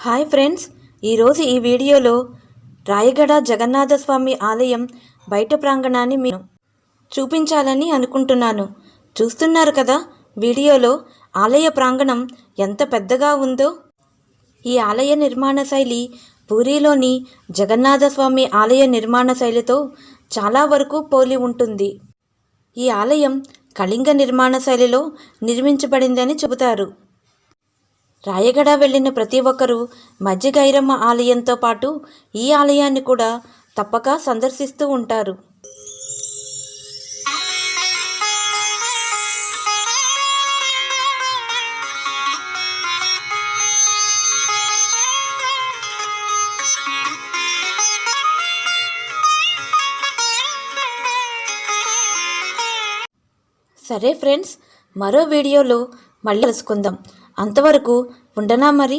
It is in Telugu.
హాయ్ ఫ్రెండ్స్, ఈరోజు ఈ వీడియోలో రాయగడ జగన్నాథస్వామి ఆలయం బయట ప్రాంగణాన్ని నేను చూపించాలని అనుకుంటున్నాను. చూస్తున్నారు కదా వీడియోలో ఆలయ ప్రాంగణం ఎంత పెద్దగా ఉందో. ఈ ఆలయ నిర్మాణ శైలి పూరిలోని జగన్నాథస్వామి ఆలయ నిర్మాణ శైలితో చాలా వరకు పోలి ఉంటుంది. ఈ ఆలయం కళింగ నిర్మాణ శైలిలో నిర్మించబడిందని చెబుతారు. రాయగడ వెళ్ళిన ప్రతి ఒక్కరూ మధ్యగైరమ్మ ఆలయంతో పాటు ఈ ఆలయాన్ని కూడా తప్పక సందర్శిస్తూ ఉంటారు. సరే ఫ్రెండ్స్, మరో వీడియోలో మళ్ళీ కలుసుకుందాం. అంతవరకు ఉండనా మరి.